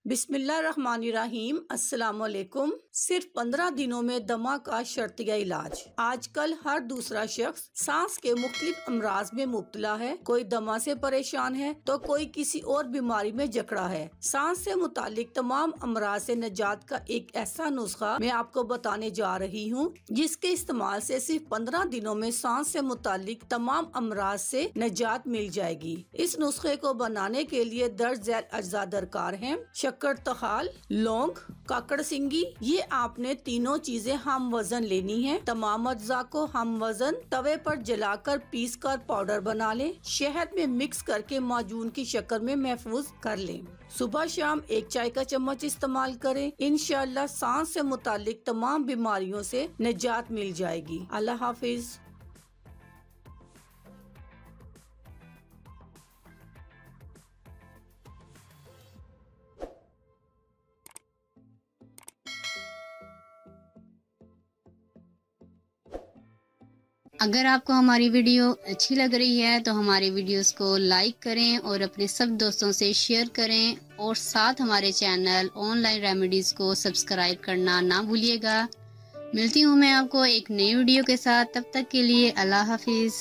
बिस्मिल्लाहिर्रहमानिर्रहीम। अस्सलामुअलैकुम। सिर्फ 15 दिनों में दमा का शर्तिया इलाज। आजकल हर दूसरा शख्स सांस के मुख्तलिफ अमराज में मुब्तला है। कोई दमा से परेशान है तो कोई किसी और बीमारी में जकड़ा है। सांस से मुतालिक तमाम अमराज से निजात का एक ऐसा नुस्खा मैं आपको बताने जा रही हूँ, जिसके इस्तेमाल से सिर्फ 15 दिनों में सांस से मुतालिक तमाम अमराज से निजात मिल जाएगी। इस नुस्खे को बनाने के लिए दर्ज झैल अज्जा दरकार हैं: शक्कर तखाल, लौंग, काकड़ सिंगी। ये आपने तीनों चीजें हम वजन लेनी है। तमाम अज्जा को हम वजन तवे पर जलाकर पीस कर पाउडर बना लें। शहद में मिक्स करके माजून की शक्ल में महफूज कर लें। सुबह शाम 1 चाय का चम्मच इस्तेमाल करें। इंशाअल्लाह सांस से मुतालिक तमाम बीमारियों से निजात मिल जाएगी। अल्लाह हाफिज। अगर आपको हमारी वीडियो अच्छी लग रही है तो हमारे वीडियोस को लाइक करें और अपने सब दोस्तों से शेयर करें और साथ हमारे चैनल ऑनलाइन रेमेडीज को सब्सक्राइब करना ना भूलिएगा। मिलती हूँ मैं आपको एक नई वीडियो के साथ। तब तक के लिए अल्लाह हाफिज।